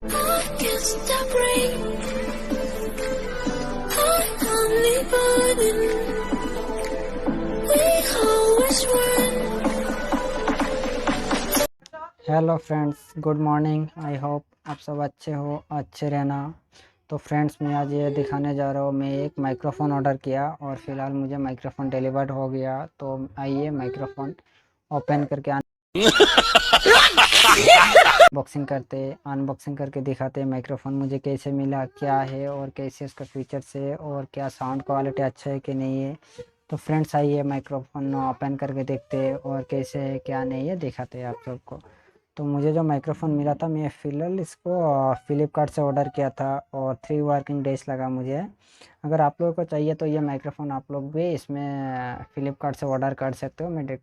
Hello friends, good morning. I hope आप सब अच्छे हो, अच्छे रहना। तो फ्रेंड्स, मैं आज ये दिखाने जा रहा हूँ, मैं एक माइक्रोफ़ोन ऑर्डर किया और फ़िलहाल मुझे माइक्रोफ़ोन डिलीवर्ड हो गया। तो आइए माइक्रोफ़ोन ओपन करके अनबॉक्सिंग करके दिखाते हैं माइक्रोफ़ोन मुझे कैसे मिला, क्या है और कैसे उसका फीचर्स है और क्या साउंड क्वालिटी अच्छा है कि नहीं है। तो फ्रेंड्स, आइए माइक्रोफ़ोन ओपन करके देखते हैं और कैसे है क्या नहीं है दिखाते हैं आप सबको। तो मुझे जो माइक्रोफ़ोन मिला था, मैं फ़िलहाल इसको फ़्लिपकार्ट से ऑर्डर किया था और 3 वर्किंग डेज़ लगा मुझे। अगर आप लोगों को चाहिए तो ये माइक्रोफ़ोन आप लोग भी इसमें फ़्लिपकार्ट से ऑर्डर कर सकते हो। मैं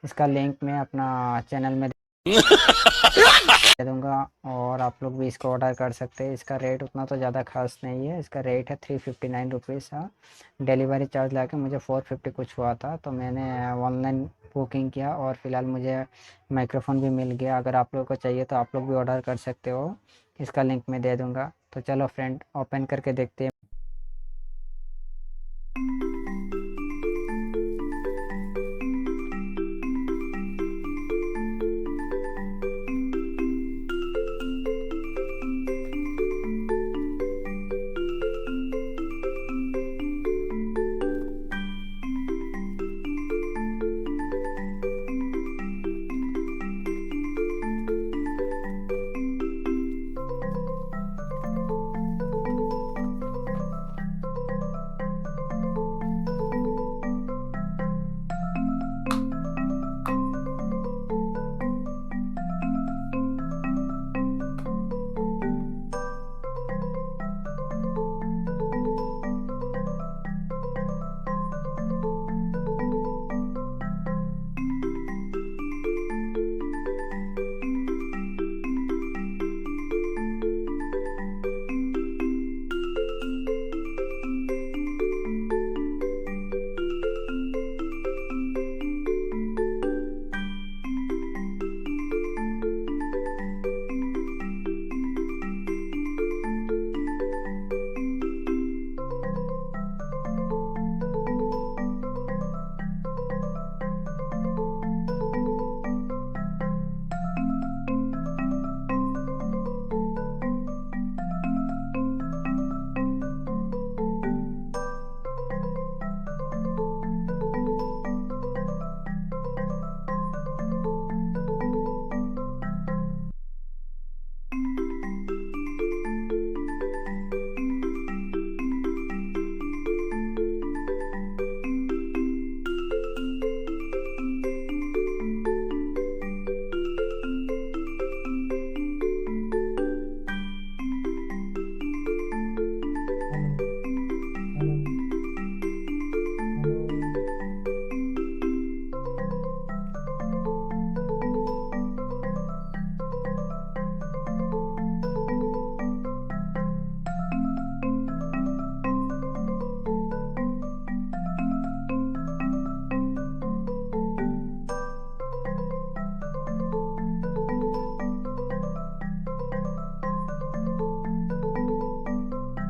इसका लिंक मैं अपना चैनल में दे दूँगा और आप लोग भी इसको ऑर्डर कर सकते हैं। इसका रेट उतना तो ज़्यादा ख़ास नहीं है, इसका रेट है 359 रुपीज़। हाँ, डिलीवरी चार्ज लगा के मुझे 450 कुछ हुआ था। तो मैंने ऑनलाइन बुकिंग किया और फ़िलहाल मुझे माइक्रोफ़ोन भी मिल गया। अगर आप लोगों को चाहिए तो आप लोग भी ऑर्डर कर सकते हो, इसका लिंक मैं दे दूँगा। तो चलो फ्रेंड, ओपन करके देखते हैं।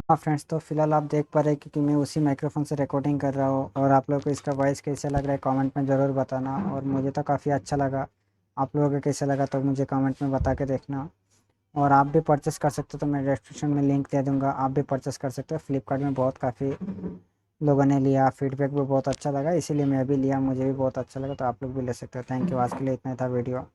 हाँ फ्रेंड्स, तो फ़िलहाल आप देख पा रहे हैं कि मैं उसी माइक्रोफ़ोन से रिकॉर्डिंग कर रहा हूँ और आप लोगों को इसका वॉइस कैसा लग रहा है कमेंट में ज़रूर बताना। और मुझे तो काफ़ी अच्छा लगा, आप लोगों को कैसा लगा तो मुझे कमेंट में बता के देखना। और आप भी परचेस कर सकते हो, तो मैं डिस्क्रिप्शन में लिंक दे दूँगा, आप भी परचेस कर सकते हो। फ्लिपकार्ट में बहुत काफ़ी लोगों ने लिया, फीडबैक भी बहुत अच्छा लगा, इसीलिए मैं भी लिया, मुझे भी बहुत अच्छा लगा। तो आप लोग भी ले सकते हो। थैंक यू, आज के लिए इतना ही था वीडियो।